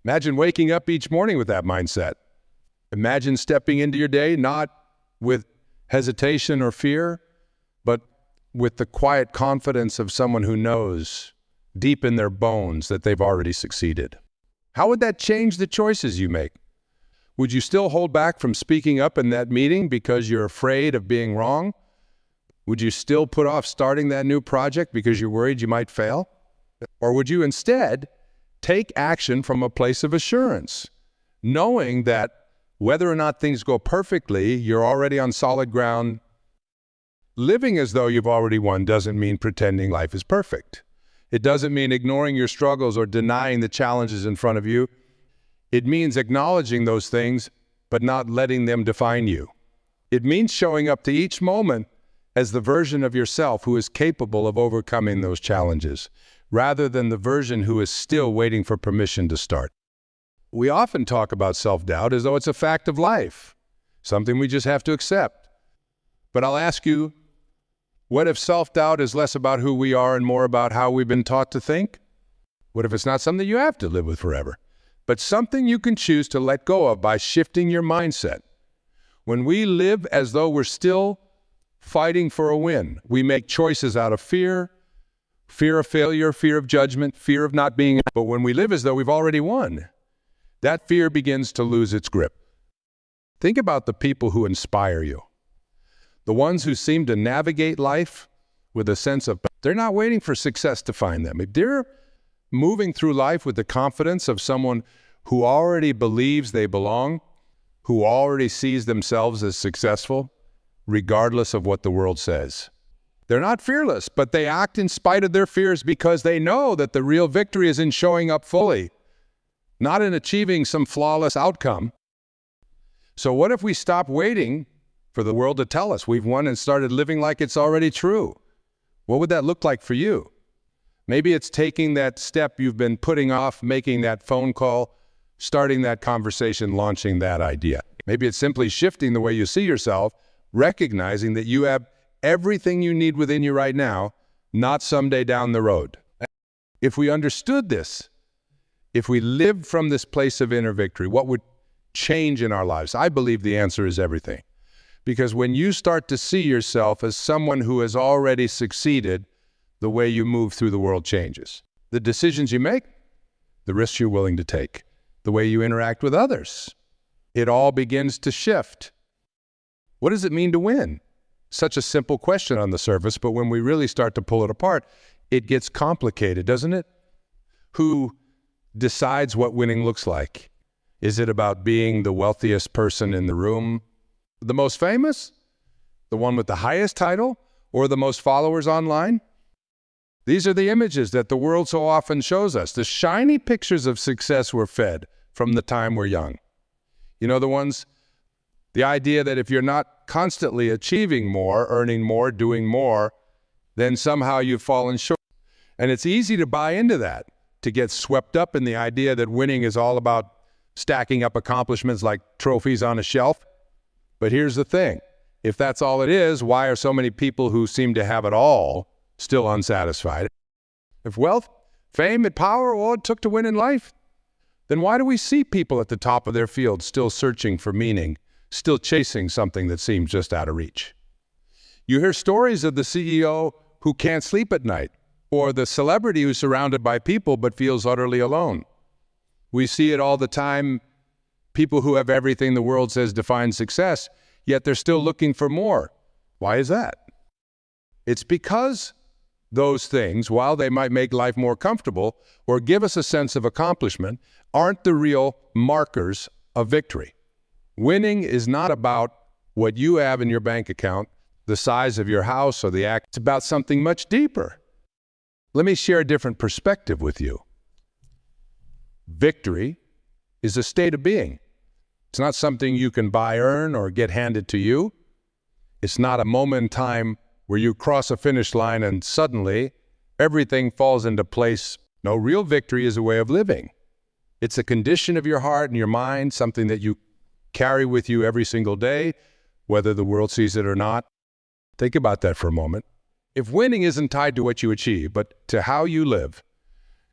Imagine waking up each morning with that mindset. Imagine stepping into your day not with hesitation or fear, but with the quiet confidence of someone who knows deep in their bones that they've already succeeded. How would that change the choices you make? Would you still hold back from speaking up in that meeting because you're afraid of being wrong? Would you still put off starting that new project because you're worried you might fail? Or would you instead take action from a place of assurance, knowing that whether or not things go perfectly, you're already on solid ground? Living as though you've already won doesn't mean pretending life is perfect. It doesn't mean ignoring your struggles or denying the challenges in front of you. It means acknowledging those things, but not letting them define you. It means showing up to each moment as the version of yourself who is capable of overcoming those challenges, rather than the version who is still waiting for permission to start. We often talk about self-doubt as though it's a fact of life, something we just have to accept. But I'll ask you, what if self-doubt is less about who we are and more about how we've been taught to think? What if it's not something you have to live with forever, but something you can choose to let go of by shifting your mindset? When we live as though we're still fighting for a win, we make choices out of fear of failure, fear of judgment, fear of not being. But when we live as though we've already won, that fear begins to lose its grip. Think about the people who inspire you. The ones who seem to navigate life with a sense of, they're not waiting for success to find them. They're moving through life with the confidence of someone who already believes they belong, who already sees themselves as successful, regardless of what the world says. They're not fearless, but they act in spite of their fears because they know that the real victory is in showing up fully, not in achieving some flawless outcome. So what if we stop waiting for the world to tell us we've won and started living like it's already true? What would that look like for you? Maybe it's taking that step you've been putting off, making that phone call, starting that conversation, launching that idea. Maybe it's simply shifting the way you see yourself, recognizing that you have everything you need within you right now, not someday down the road. If we understood this, if we lived from this place of inner victory, what would change in our lives? I believe the answer is everything. Because when you start to see yourself as someone who has already succeeded, the way you move through the world changes. The decisions you make, the risks you're willing to take, the way you interact with others, it all begins to shift. What does it mean to win? Such a simple question on the surface, but when we really start to pull it apart, it gets complicated, doesn't it? Who decides what winning looks like? Is it about being the wealthiest person in the room, the most famous, the one with the highest title, or the most followers online? These are the images that the world so often shows us, the shiny pictures of success we're fed from the time we're young. You know, the idea that if you're not constantly achieving more, earning more, doing more, then somehow you've fallen short. And it's easy to buy into that, to get swept up in the idea that winning is all about stacking up accomplishments like trophies on a shelf. But here's the thing. If that's all it is, why are so many people who seem to have it all still unsatisfied? If wealth, fame, and power are all it took to win in life, then why do we see people at the top of their field still searching for meaning, still chasing something that seems just out of reach? You hear stories of the CEO who can't sleep at night, or the celebrity who's surrounded by people but feels utterly alone. We see it all the time, people who have everything the world says defines success, yet they're still looking for more. Why is that? It's because those things, while they might make life more comfortable or give us a sense of accomplishment, aren't the real markers of victory. Winning is not about what you have in your bank account, the size of your house, or the act. It's about something much deeper. Let me share a different perspective with you. Victory is a state of being. It's not something you can buy, earn, or get handed to you. It's not a moment in time where you cross a finish line and suddenly everything falls into place. No, real victory is a way of living. It's a condition of your heart and your mind, something that you carry with you every single day, whether the world sees it or not. Think about that for a moment. If winning isn't tied to what you achieve, but to how you live,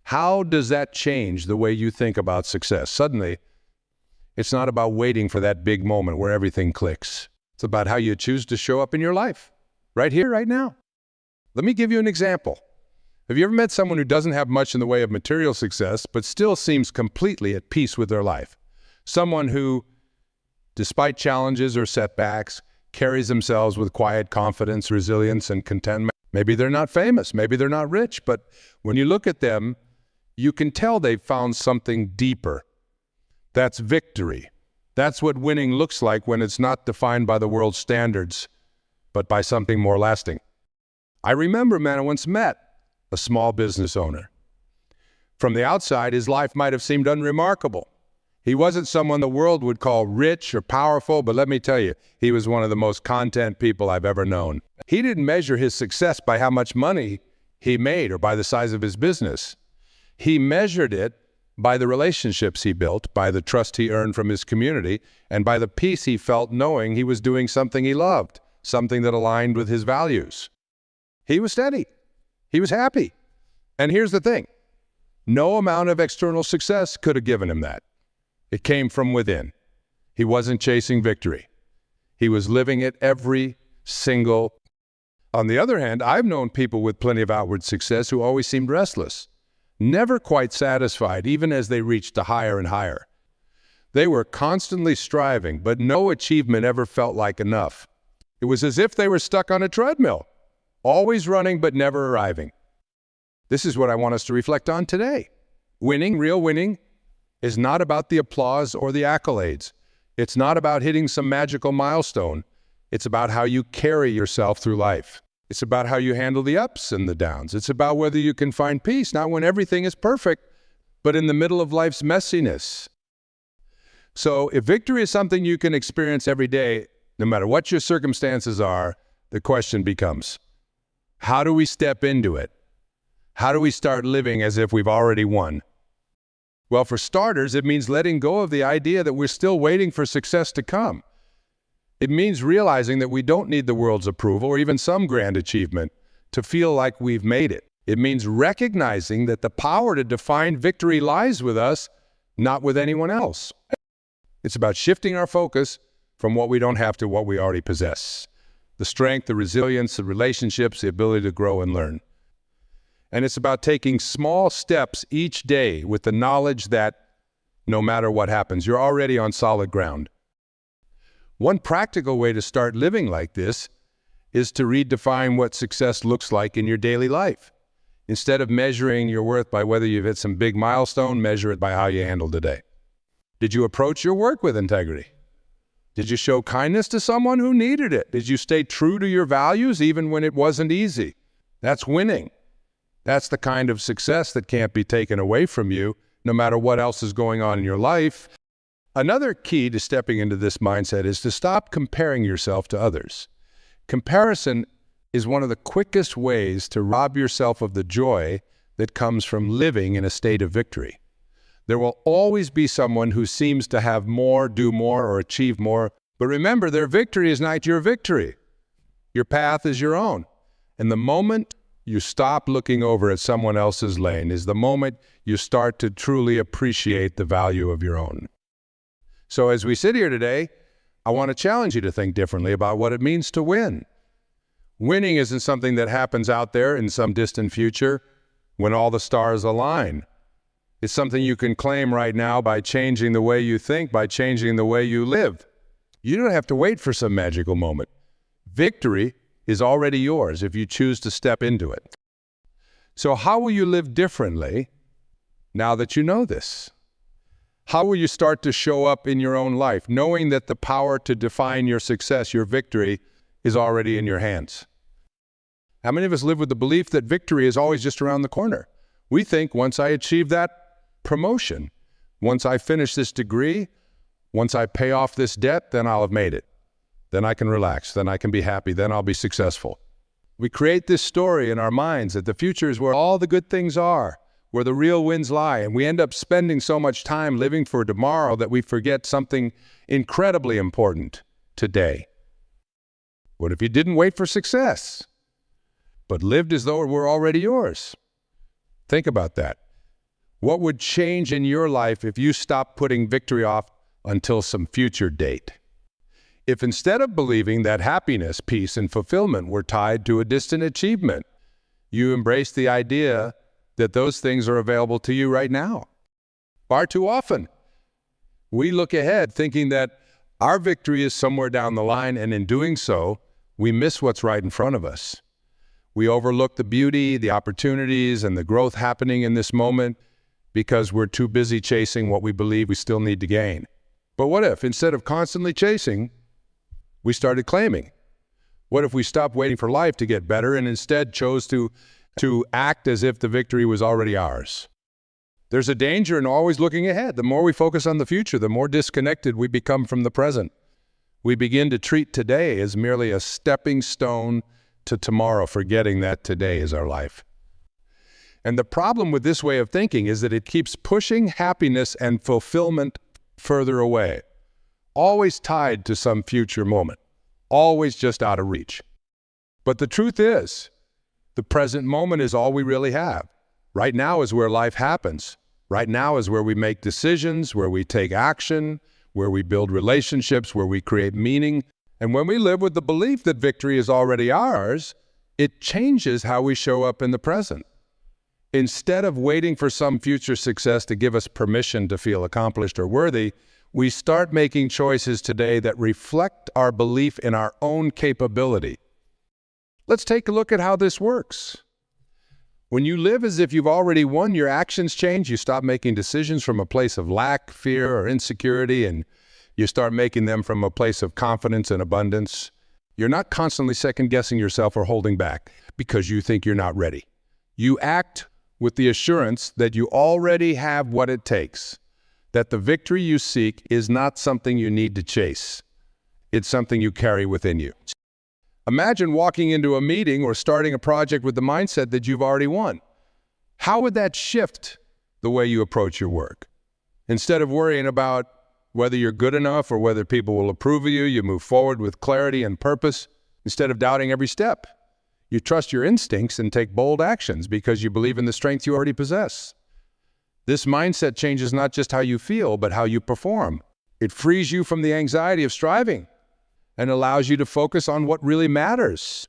How does that change the way you think about success? Suddenly, it's not about waiting for that big moment where everything clicks. It's about how you choose to show up in your life, right here, right now. Let me give you an example. Have you ever met someone who doesn't have much in the way of material success, but still seems completely at peace with their life? Someone who, despite challenges or setbacks, carries themselves with quiet confidence, resilience, and contentment. Maybe they're not famous, maybe they're not rich, but when you look at them, you can tell they've found something deeper. That's victory. That's what winning looks like when it's not defined by the world's standards, but by something more lasting. I remember a man I once met, a small business owner. From the outside, his life might have seemed unremarkable. He wasn't someone the world would call rich or powerful, but let me tell you, he was one of the most content people I've ever known. He didn't measure his success by how much money he made or by the size of his business. He measured it by the relationships he built, by the trust he earned from his community, and by the peace he felt knowing he was doing something he loved, something that aligned with his values. He was steady. He was happy. And here's the thing. No amount of external success could have given him that. It came from within. He wasn't chasing victory. He was living it every single. On the other hand, I've known people with plenty of outward success who always seemed restless, never quite satisfied, even as they reached a higher and higher. They were constantly striving, but no achievement ever felt like enough. It was as if they were stuck on a treadmill, always running but never arriving. This is what I want us to reflect on today. Winning, real winning, is not about the applause or the accolades. It's not about hitting some magical milestone. It's about how you carry yourself through life. It's about how you handle the ups and the downs. It's about whether you can find peace, not when everything is perfect, but in the middle of life's messiness. So if victory is something you can experience every day, no matter what your circumstances are, the question becomes, how do we step into it? How do we start living as if we've already won? Well, for starters, it means letting go of the idea that we're still waiting for success to come. It means realizing that we don't need the world's approval or even some grand achievement to feel like we've made it. It means recognizing that the power to define victory lies with us, not with anyone else. It's about shifting our focus from what we don't have to what we already possess. The strength, the resilience, the relationships, the ability to grow and learn. And it's about taking small steps each day with the knowledge that no matter what happens, you're already on solid ground. One practical way to start living like this is to redefine what success looks like in your daily life. Instead of measuring your worth by whether you've hit some big milestone, measure it by how you handle today. Did you approach your work with integrity? Did you show kindness to someone who needed it? Did you stay true to your values even when it wasn't easy? That's winning. That's the kind of success that can't be taken away from you, no matter what else is going on in your life. Another key to stepping into this mindset is to stop comparing yourself to others. Comparison is one of the quickest ways to rob yourself of the joy that comes from living in a state of victory. There will always be someone who seems to have more, do more, or achieve more. But remember, their victory is not your victory. Your path is your own. And the moment you stop looking over at someone else's lane is the moment you start to truly appreciate the value of your own. So as we sit here today, I want to challenge you to think differently about what it means to win. Winning isn't something that happens out there in some distant future when all the stars align. It's something you can claim right now by changing the way you think, by changing the way you live. You don't have to wait for some magical moment. Victory is already yours if you choose to step into it. So how will you live differently now that you know this? How will you start to show up in your own life, knowing that the power to define your success, your victory, is already in your hands? How many of us live with the belief that victory is always just around the corner? We think once I achieve that promotion, once I finish this degree, once I pay off this debt, then I'll have made it. Then I can relax, then I can be happy, then I'll be successful. We create this story in our minds that the future is where all the good things are, where the real wins lie, and we end up spending so much time living for tomorrow that we forget something incredibly important today. What if you didn't wait for success, but lived as though it were already yours? Think about that. What would change in your life if you stopped putting victory off until some future date? If instead of believing that happiness, peace, and fulfillment were tied to a distant achievement, you embrace the idea that those things are available to you right now. Far too often, we look ahead thinking that our victory is somewhere down the line, and in doing so, we miss what's right in front of us. We overlook the beauty, the opportunities, and the growth happening in this moment because we're too busy chasing what we believe we still need to gain. But what if, instead of constantly chasing, we started claiming? What if we stopped waiting for life to get better and instead chose to act as if the victory was already ours? There's a danger in always looking ahead. The more we focus on the future, the more disconnected we become from the present. We begin to treat today as merely a stepping stone to tomorrow, forgetting that today is our life. And the problem with this way of thinking is that it keeps pushing happiness and fulfillment further away, always tied to some future moment, always just out of reach. But the truth is, the present moment is all we really have. Right now is where life happens. Right now is where we make decisions, where we take action, where we build relationships, where we create meaning. And when we live with the belief that victory is already ours, it changes how we show up in the present. Instead of waiting for some future success to give us permission to feel accomplished or worthy, we start making choices today that reflect our belief in our own capability. Let's take a look at how this works. When you live as if you've already won, your actions change. You stop making decisions from a place of lack, fear, or insecurity, and you start making them from a place of confidence and abundance. You're not constantly second-guessing yourself or holding back because you think you're not ready. You act with the assurance that you already have what it takes, that the victory you seek is not something you need to chase. It's something you carry within you. Imagine walking into a meeting or starting a project with the mindset that you've already won. How would that shift the way you approach your work? Instead of worrying about whether you're good enough or whether people will approve of you, you move forward with clarity and purpose. Instead of doubting every step, you trust your instincts and take bold actions because you believe in the strength you already possess. This mindset changes not just how you feel, but how you perform. It frees you from the anxiety of striving and allows you to focus on what really matters,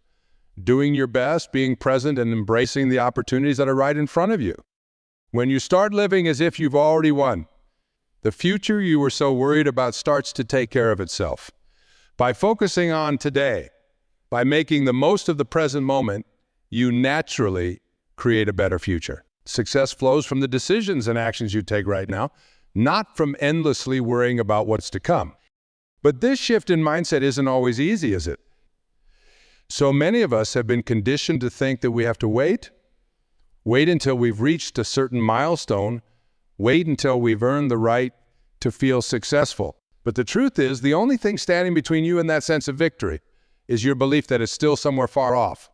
doing your best, being present, and embracing the opportunities that are right in front of you. When you start living as if you've already won, the future you were so worried about starts to take care of itself. By focusing on today, by making the most of the present moment, you naturally create a better future. Success flows from the decisions and actions you take right now, not from endlessly worrying about what's to come. But this shift in mindset isn't always easy, is it? So many of us have been conditioned to think that we have to wait until we've reached a certain milestone, wait until we've earned the right to feel successful. But the truth is, the only thing standing between you and that sense of victory is your belief that it's still somewhere far off.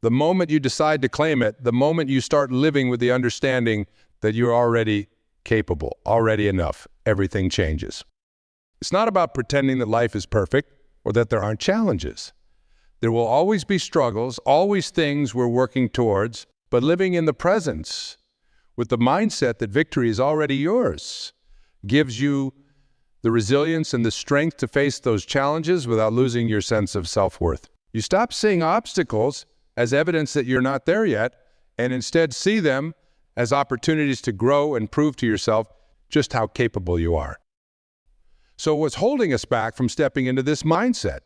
The moment you decide to claim it, the moment you start living with the understanding that you're already capable, already enough, everything changes. It's not about pretending that life is perfect or that there aren't challenges. There will always be struggles, always things we're working towards, but living in the presence with the mindset that victory is already yours gives you the resilience and the strength to face those challenges without losing your sense of self-worth. You stop seeing obstacles as evidence that you're not there yet, and instead see them as opportunities to grow and prove to yourself just how capable you are. So what's holding us back from stepping into this mindset?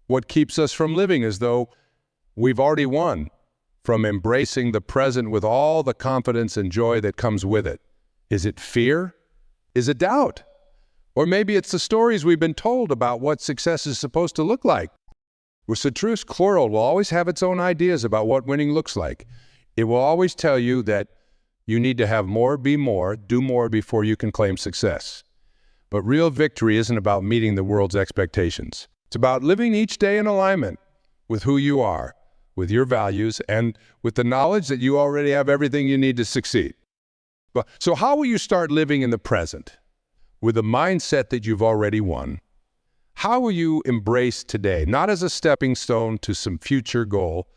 What keeps us from living as though we've already won, from embracing the present with all the confidence and joy that comes with it? Is it fear? Is it doubt? Or maybe it's the stories we've been told about what success is supposed to look like. The citrus squirrel will always have its own ideas about what winning looks like. It will always tell you that you need to have more, be more, do more before you can claim success. But real victory isn't about meeting the world's expectations. It's about living each day in alignment with who you are, with your values, and with the knowledge that you already have everything you need to succeed. So how will you start living in the present with a mindset that you've already won? How will you embrace today, not as a stepping stone to some future goal,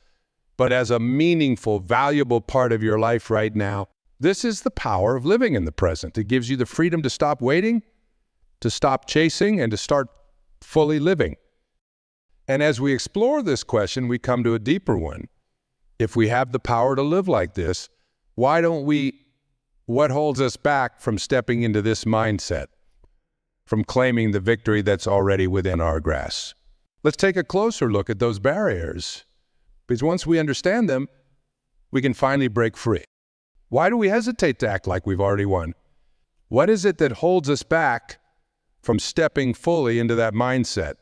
but as a meaningful, valuable part of your life right now, This is the power of living in the present. It gives you the freedom to stop waiting, to stop chasing, and to start fully living. And as we explore this question, we come to a deeper one. If we have the power to live like this, why don't we? What holds us back from stepping into this mindset, from claiming the victory that's already within our grasp? Let's take a closer look at those barriers, because once we understand them, we can finally break free. Why do we hesitate to act like we've already won? What is it that holds us back from stepping fully into that mindset,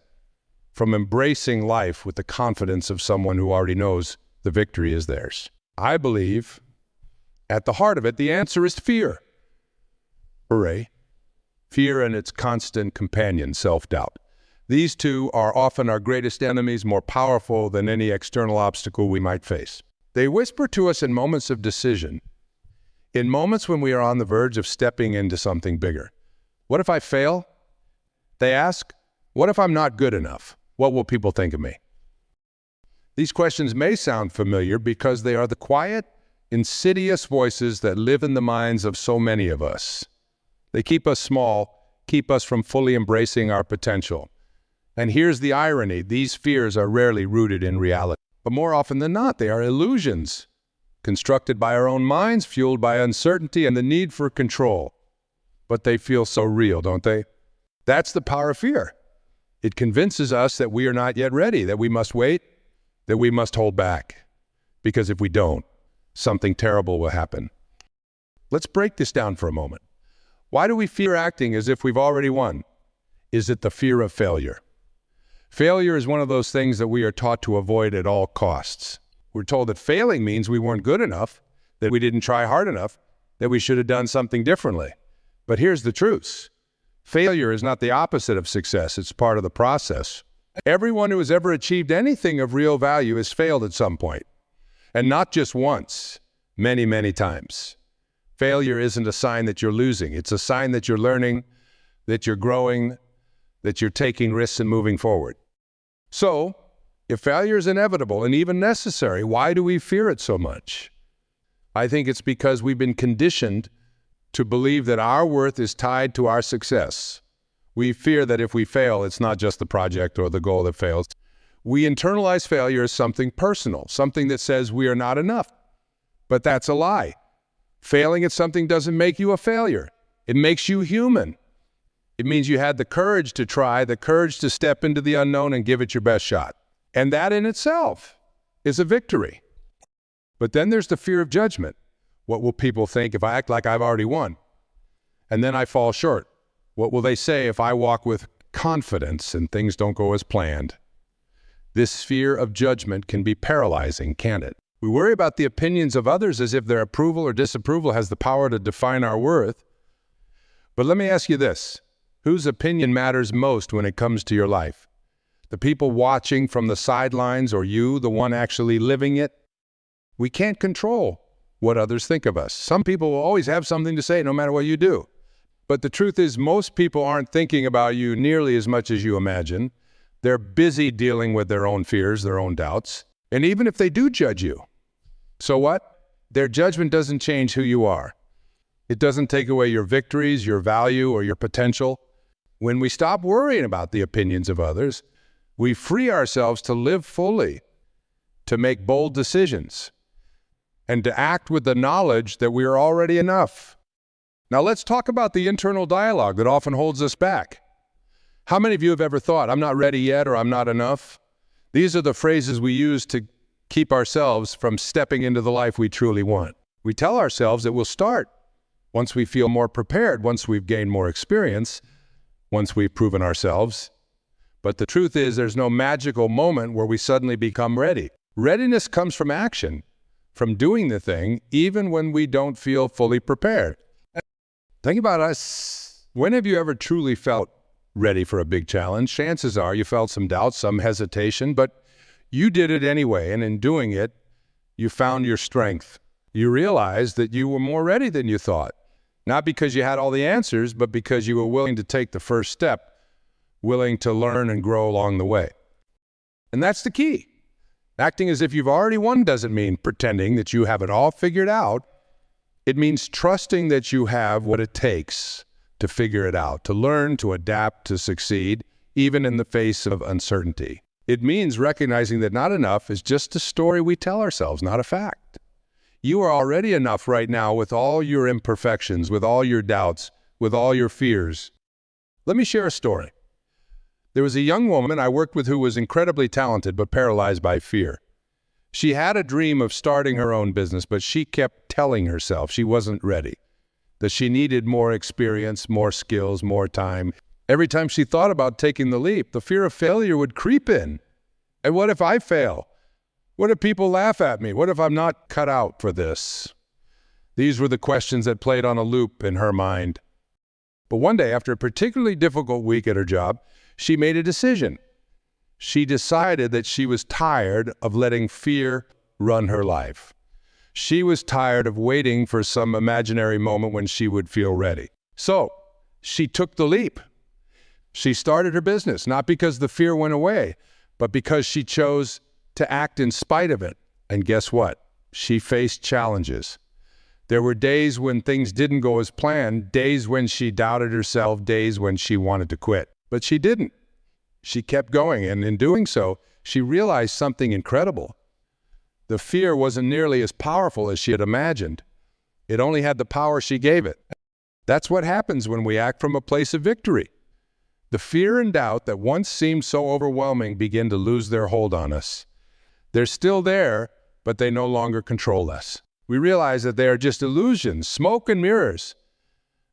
from embracing life with the confidence of someone who already knows the victory is theirs? I believe at the heart of it, the answer is fear. Hooray. Fear and its constant companion, self-doubt. These two are often our greatest enemies, more powerful than any external obstacle we might face. They whisper to us in moments of decision, in moments when we are on the verge of stepping into something bigger. What if I fail? They ask, what if I'm not good enough? What will people think of me? These questions may sound familiar because they are the quiet, insidious voices that live in the minds of so many of us. They keep us small, keep us from fully embracing our potential. And here's the irony, these fears are rarely rooted in reality. But more often than not, they are illusions, constructed by our own minds, fueled by uncertainty and the need for control. But they feel so real, don't they? That's the power of fear. It convinces us that we are not yet ready, that we must wait, that we must hold back. Because if we don't, something terrible will happen. Let's break this down for a moment. Why do we fear acting as if we've already won? Is it the fear of failure? Failure is one of those things that we are taught to avoid at all costs. We're told that failing means we weren't good enough, that we didn't try hard enough, that we should have done something differently. But here's the truth. Failure is not the opposite of success. It's part of the process. Everyone who has ever achieved anything of real value has failed at some point. And not just once, many, many times. Failure isn't a sign that you're losing. It's a sign that you're learning, that you're growing, that you're taking risks and moving forward. So, if failure is inevitable and even necessary, why do we fear it so much? I think it's because we've been conditioned to believe that our worth is tied to our success. We fear that if we fail, it's not just the project or the goal that fails. We internalize failure as something personal, something that says we are not enough. But that's a lie. Failing at something doesn't make you a failure. It makes you human. It means you had the courage to try, the courage to step into the unknown and give it your best shot. And that in itself is a victory. But then there's the fear of judgment. What will people think if I act like I've already won? And then I fall short. What will they say if I walk with confidence and things don't go as planned? This fear of judgment can be paralyzing, can't it? We worry about the opinions of others as if their approval or disapproval has the power to define our worth. But let me ask you this. Whose opinion matters most when it comes to your life? The people watching from the sidelines or you, the one actually living it? We can't control what others think of us. Some people will always have something to say no matter what you do. But the truth is most people aren't thinking about you nearly as much as you imagine. They're busy dealing with their own fears, their own doubts. And even if they do judge you, so what? Their judgment doesn't change who you are. It doesn't take away your victories, your value, or your potential. When we stop worrying about the opinions of others, we free ourselves to live fully, to make bold decisions, and to act with the knowledge that we are already enough. Now let's talk about the internal dialogue that often holds us back. How many of you have ever thought, I'm not ready yet, or I'm not enough? These are the phrases we use to keep ourselves from stepping into the life we truly want. We tell ourselves that we'll start once we feel more prepared, once we've gained more experience, once we've proven ourselves. But the truth is there's no magical moment where we suddenly become ready. Readiness comes from action, from doing the thing, even when we don't feel fully prepared. Think about us. When have you ever truly felt ready for a big challenge? Chances are you felt some doubt, some hesitation, but you did it anyway, and in doing it, you found your strength. You realized that you were more ready than you thought, not because you had all the answers, but because you were willing to take the first step, willing to learn and grow along the way. And that's the key. Acting as if you've already won doesn't mean pretending that you have it all figured out. It means trusting that you have what it takes to figure it out, to learn, to adapt, to succeed, even in the face of uncertainty. It means recognizing that not enough is just a story we tell ourselves, not a fact. You are already enough right now with all your imperfections, with all your doubts, with all your fears. Let me share a story. There was a young woman I worked with who was incredibly talented but paralyzed by fear. She had a dream of starting her own business, but she kept telling herself she wasn't ready, that she needed more experience, more skills, more time. Every time she thought about taking the leap, the fear of failure would creep in. And what if I fail? What if people laugh at me? What if I'm not cut out for this? These were the questions that played on a loop in her mind. But one day, after a particularly difficult week at her job, she made a decision. She decided that she was tired of letting fear run her life. She was tired of waiting for some imaginary moment when she would feel ready. So she took the leap. She started her business, not because the fear went away, but because she chose to act in spite of it. And guess what? She faced challenges. There were days when things didn't go as planned, days when she doubted herself, days when she wanted to quit. But she didn't. She kept going, and in doing so, she realized something incredible. The fear wasn't nearly as powerful as she had imagined. It only had the power she gave it. That's what happens when we act from a place of victory. The fear and doubt that once seemed so overwhelming begin to lose their hold on us. They're still there, but they no longer control us. We realize that they are just illusions, smoke and mirrors,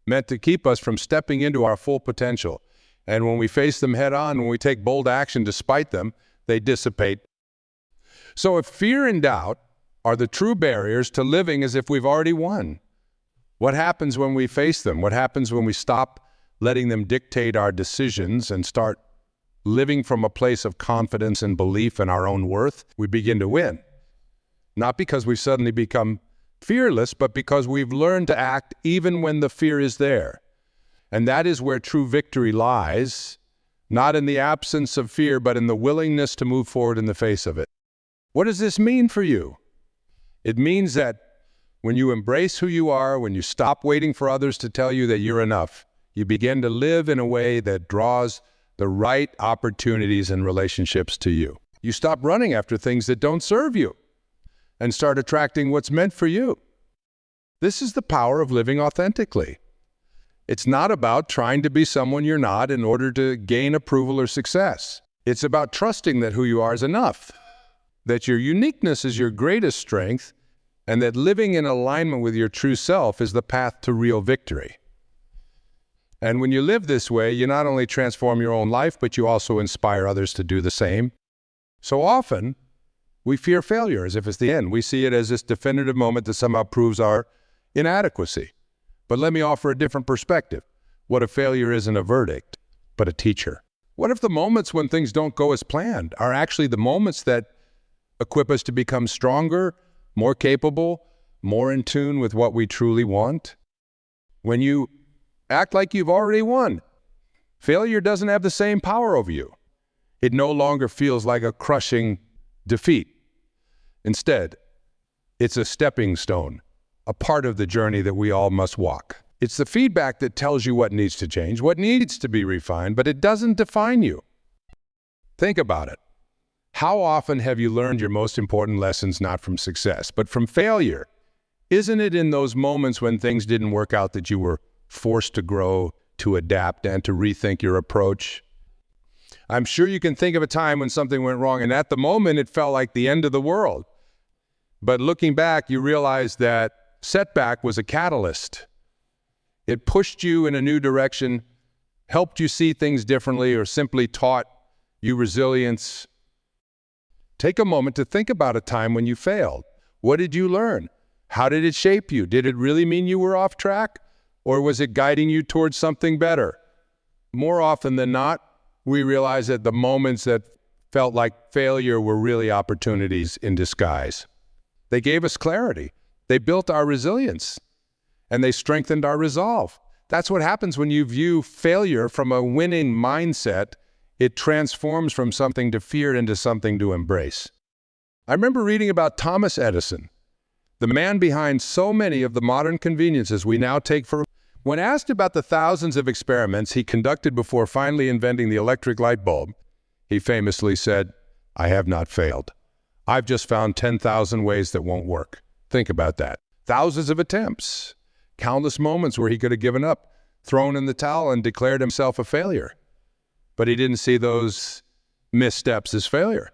meant to keep us from stepping into our full potential. And when we face them head on, when we take bold action despite them, they dissipate. So if fear and doubt are the true barriers to living as if we've already won, what happens when we face them? What happens when we stop letting them dictate our decisions and start living from a place of confidence and belief in our own worth? We begin to win. Not because we've suddenly become fearless, but because we've learned to act even when the fear is there. And that is where true victory lies, not in the absence of fear, but in the willingness to move forward in the face of it. What does this mean for you? It means that when you embrace who you are, when you stop waiting for others to tell you that you're enough, you begin to live in a way that draws the right opportunities and relationships to you. You stop running after things that don't serve you and start attracting what's meant for you. This is the power of living authentically. It's not about trying to be someone you're not in order to gain approval or success. It's about trusting that who you are is enough, that your uniqueness is your greatest strength, and that living in alignment with your true self is the path to real victory. And when you live this way, you not only transform your own life, but you also inspire others to do the same. So often, we fear failure as if it's the end. We see it as this definitive moment that somehow proves our inadequacy. But let me offer a different perspective. What if failure isn't a verdict, but a teacher? What if the moments when things don't go as planned are actually the moments that equip us to become stronger, more capable, more in tune with what we truly want? When you act like you've already won, failure doesn't have the same power over you. It no longer feels like a crushing defeat. Instead, it's a stepping stone, a part of the journey that we all must walk. It's the feedback that tells you what needs to change, what needs to be refined, but it doesn't define you. Think about it. How often have you learned your most important lessons not from success, but from failure? Isn't it in those moments when things didn't work out that you were forced to grow, to adapt, and to rethink your approach? I'm sure you can think of a time when something went wrong, and at the moment it felt like the end of the world. But looking back, you realize that setback was a catalyst. It pushed you in a new direction, helped you see things differently, or simply taught you resilience. Take a moment to think about a time when you failed. What did you learn? How did it shape you? Did it really mean you were off track? Or was it guiding you towards something better? More often than not, we realize that the moments that felt like failure were really opportunities in disguise. They gave us clarity. They built our resilience, and they strengthened our resolve. That's what happens when you view failure from a winning mindset. It transforms from something to fear into something to embrace. I remember reading about Thomas Edison. the man behind so many of the modern conveniences we now take for. When asked about the thousands of experiments he conducted before finally inventing the electric light bulb, he famously said, "I have not failed. I've just found 10,000 ways that won't work." Think about that. Thousands of attempts, countless moments where he could have given up, thrown in the towel, and declared himself a failure. But he didn't see those missteps as failure.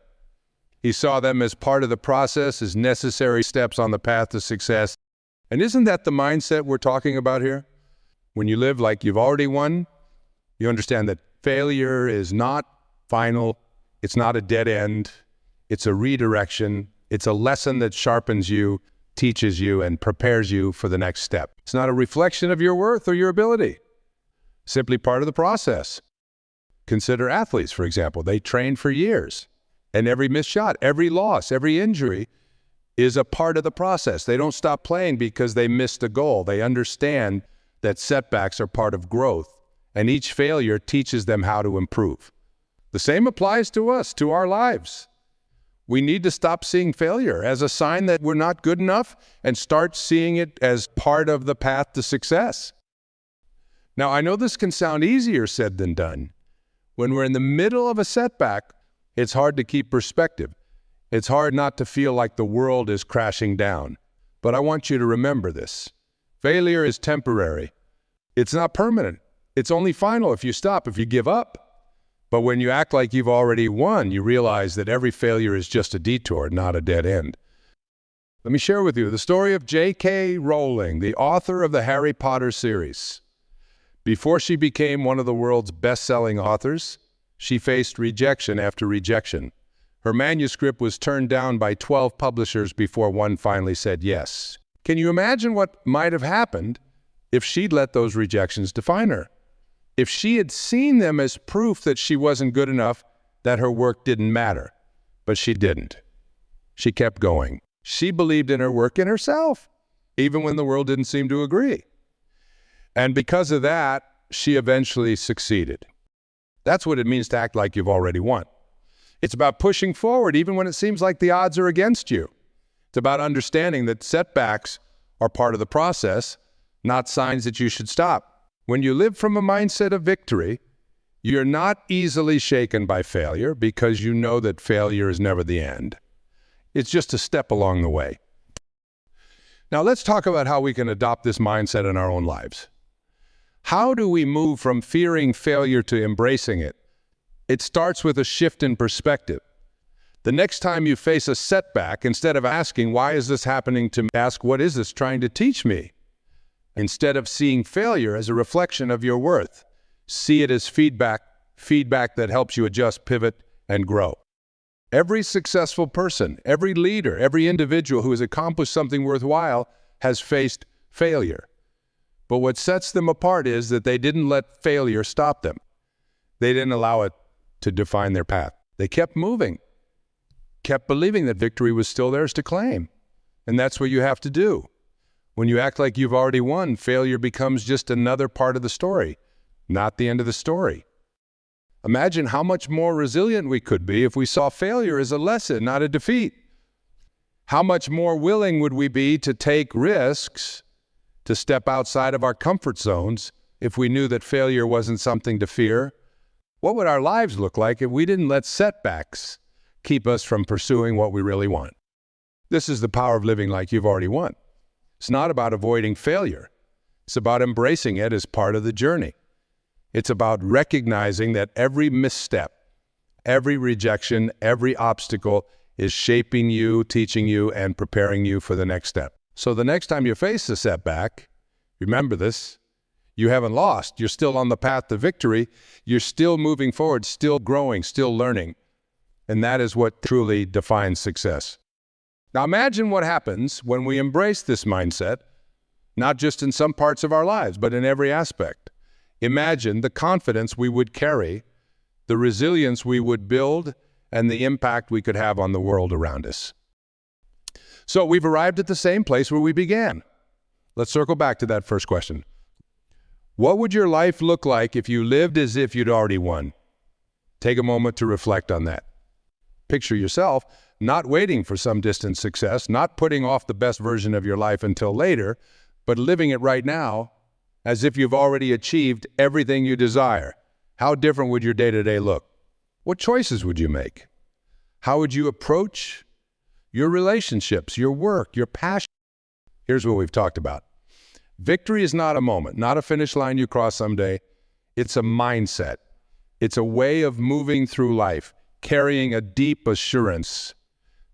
He saw them as part of the process, as necessary steps on the path to success. And isn't that the mindset we're talking about here? When you live like you've already won, you understand that failure is not final, it's not a dead end, it's a redirection, it's a lesson that sharpens you, teaches you, and prepares you for the next step. It's not a reflection of your worth or your ability, simply part of the process. Consider athletes, for example. They train for years, and every missed shot, every loss, every injury is a part of the process. They don't stop playing because they missed a goal. They understand that setbacks are part of growth, and each failure teaches them how to improve. The same applies to us, to our lives. We need to stop seeing failure as a sign that we're not good enough and start seeing it as part of the path to success. Now, I know this can sound easier said than done. When we're in the middle of a setback, it's hard to keep perspective. It's hard not to feel like the world is crashing down. But I want you to remember this. Failure is temporary. It's not permanent. It's only final if you stop, if you give up. But when you act like you've already won, you realize that every failure is just a detour, not a dead end. Let me share with you the story of J.K. Rowling, the author of the Harry Potter series. Before she became one of the world's best-selling authors, she faced rejection after rejection. Her manuscript was turned down by 12 publishers before one finally said yes. Can you imagine what might have happened if she'd let those rejections define her? If she had seen them as proof that she wasn't good enough, that her work didn't matter. But she didn't. She kept going. She believed in her work and herself, even when the world didn't seem to agree. And because of that, she eventually succeeded. That's what it means to act like you've already won. It's about pushing forward even when it seems like the odds are against you. It's about understanding that setbacks are part of the process, not signs that you should stop. When you live from a mindset of victory, you're not easily shaken by failure because you know that failure is never the end. It's just a step along the way. Now let's talk about how we can adopt this mindset in our own lives. How do we move from fearing failure to embracing it? It starts with a shift in perspective. The next time you face a setback, instead of asking, why is this happening to me, ask, what is this trying to teach me? Instead of seeing failure as a reflection of your worth, see it as feedback that helps you adjust, pivot, and grow. Every successful person, every leader, every individual who has accomplished something worthwhile has faced failure. But what sets them apart is that they didn't let failure stop them. They didn't allow it to define their path. They kept moving, kept believing that victory was still theirs to claim. And that's what you have to do. When you act like you've already won, failure becomes just another part of the story, not the end of the story. Imagine how much more resilient we could be if we saw failure as a lesson, not a defeat. How much more willing would we be to take risks, to step outside of our comfort zones, if we knew that failure wasn't something to fear? What would our lives look like if we didn't let setbacks keep us from pursuing what we really want? This is the power of living like you've already won. It's not about avoiding failure. It's about embracing it as part of the journey. It's about recognizing that every misstep, every rejection, every obstacle is shaping you, teaching you, and preparing you for the next step. So the next time you face a setback, remember this, you haven't lost. You're still on the path to victory. You're still moving forward, still growing, still learning. And that is what truly defines success. Now imagine what happens when we embrace this mindset, not just in some parts of our lives, but in every aspect. Imagine the confidence we would carry, the resilience we would build, and the impact we could have on the world around us. So we've arrived at the same place where we began. Let's circle back to that first question. What would your life look like if you lived as if you'd already won? Take a moment to reflect on that. Picture yourself not waiting for some distant success, not putting off the best version of your life until later, but living it right now as if you've already achieved everything you desire. How different would your day-to-day look? What choices would you make? How would you approach your relationships, your work, your passion? Here's what we've talked about. Victory is not a moment, not a finish line you cross someday. It's a mindset. It's a way of moving through life, carrying a deep assurance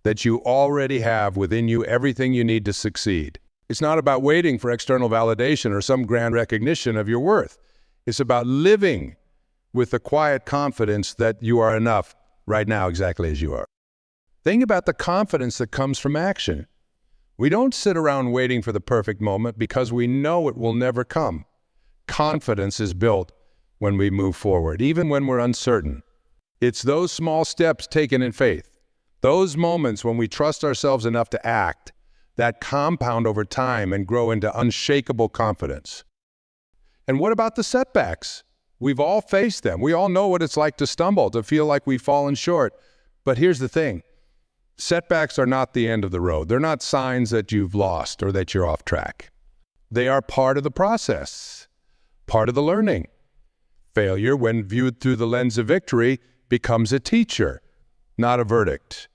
that you already have within you everything you need to succeed. It's not about waiting for external validation or some grand recognition of your worth. It's about living with the quiet confidence that you are enough right now exactly as you are. Think about the confidence that comes from action. We don't sit around waiting for the perfect moment because we know it will never come. Confidence is built when we move forward, even when we're uncertain. It's those small steps taken in faith, those moments when we trust ourselves enough to act, that compound over time and grow into unshakable confidence. And what about the setbacks? We've all faced them. We all know what it's like to stumble, to feel like we've fallen short. But here's the thing. Setbacks are not the end of the road. They're not signs that you've lost or that you're off track. They are part of the process, part of the learning. Failure, when viewed through the lens of victory, becomes a teacher, not a verdict.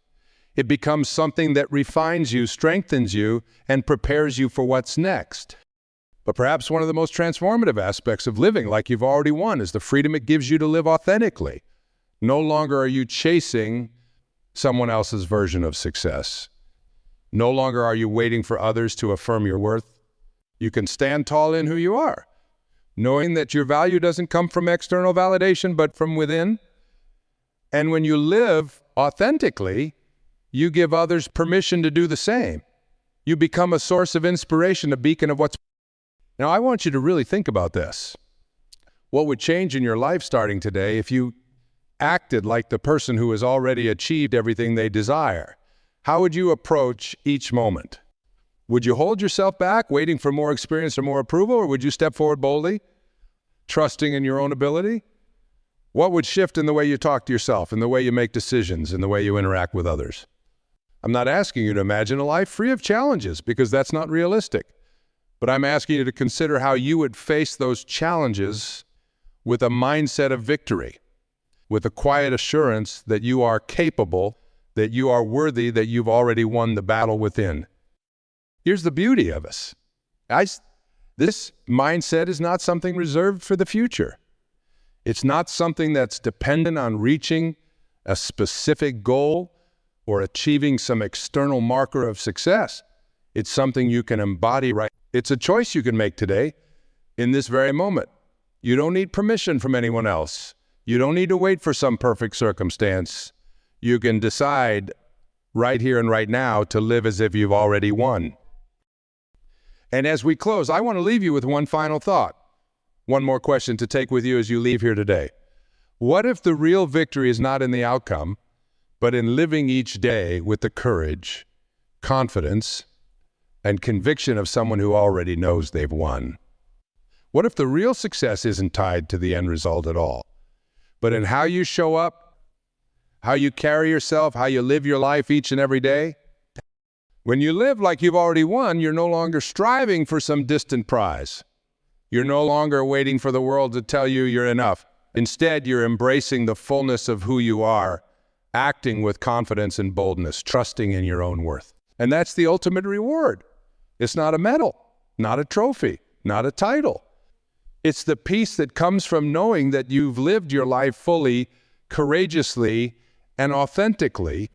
It becomes something that refines you, strengthens you, and prepares you for what's next. But perhaps one of the most transformative aspects of living like you've already won is the freedom it gives you to live authentically. No longer are you chasing someone else's version of success. No longer are you waiting for others to affirm your worth. You can stand tall in who you are, knowing that your value doesn't come from external validation, but from within. And when you live authentically, you give others permission to do the same. You become a source of inspiration, a beacon of what's... Now, I want you to really think about this. What would change in your life starting today if you acted like the person who has already achieved everything they desire? How would you approach each moment? Would you hold yourself back, waiting for more experience or more approval, or would you step forward boldly, trusting in your own ability? What would shift in the way you talk to yourself, in the way you make decisions, in the way you interact with others? I'm not asking you to imagine a life free of challenges, because that's not realistic. But I'm asking you to consider how you would face those challenges with a mindset of victory, with a quiet assurance that you are capable, that you are worthy, that you've already won the battle within. Here's the beauty of us. This mindset is not something reserved for the future. It's not something that's dependent on reaching a specific goal or achieving some external marker of success. It's something you can embody right. It's a choice you can make today, in this very moment. You don't need permission from anyone else. You don't need to wait for some perfect circumstance. You can decide right here and right now to live as if you've already won. And as we close, I want to leave you with one final thought. One more question to take with you as you leave here today. What if the real victory is not in the outcome, but in living each day with the courage, confidence, and conviction of someone who already knows they've won? What if the real success isn't tied to the end result at all, but in how you show up, how you carry yourself, how you live your life each and every day? When you live like you've already won, you're no longer striving for some distant prize. You're no longer waiting for the world to tell you you're enough. Instead, you're embracing the fullness of who you are, acting with confidence and boldness, trusting in your own worth. And that's the ultimate reward. It's not a medal, not a trophy, not a title. It's the peace that comes from knowing that you've lived your life fully, courageously, and authentically,